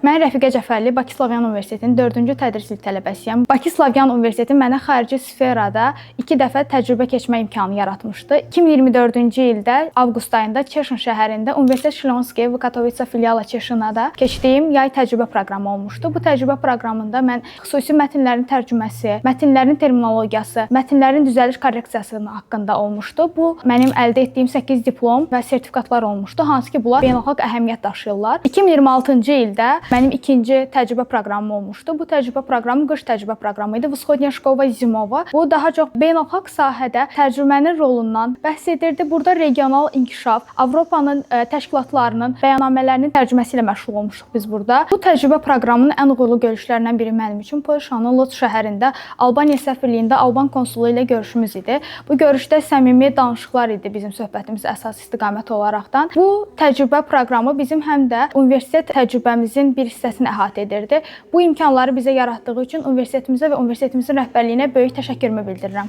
Mən Rəfiqə Cəfərli, Bakı Slavyan Universitetinin 4-cü tədris ili tələbəsiyəm. Bakı Slavyan Universiteti mənə xarici sferada 2 dəfə təcrübə keçmə imkanı yaratmışdı. 2024-cü ildə avqust ayında Çeşin şəhərində Universitet Şilonskiy və Katowice filialı Çeşina da keçdiyim yay təcrübə proqramı olmuşdu. Bu təcrübə proqramında mən xüsusi mətnlərin tərcüməsi, mətnlərin terminologiyası, mətnlərin düzəliş korreksiyası haqqında olmuşdu. Bu mənim əldə etdiyim 8 diplom və sertifikatlar olmuşdu, hansı ki bunlar beynəlxalq əhəmiyyət daşıyırlar. 2026-cı ildə mənim ikinci təcrübə proqramım olmuşdu. Bu təcrübə proqramı qış təcrübə proqramı idi. Vschodnya Şkolva Zimova. Bu daha çox beynəlxalq sahədə tərcümənin rolundan bəhs edirdi. Burada regional inkişaf, Avropanın təşkilatlarının bəyannamələrinin tərcüməsi ilə məşğul olmuşduq biz burada. Bu təcrübə proqramının ən uğurlu görüşlərindən biri mənim üçün Polşanın Lodz şəhərində Albaniya səfirliyində Alban konsulu ilə görüşümüz idi. Bu görüşdə səmimi danışıqlar idi bizim söhbətimiz əsas istiqamət olaraqdan. Bu təcrübə proqramı bizim həm də universitet təcrübəmizin bir hissəsini əhatə edirdi. Bu imkanları bizə yaratdığı üçün universitetimizə və universitetimizin rəhbərliyinə böyük təşəkkürümü bildirirəm.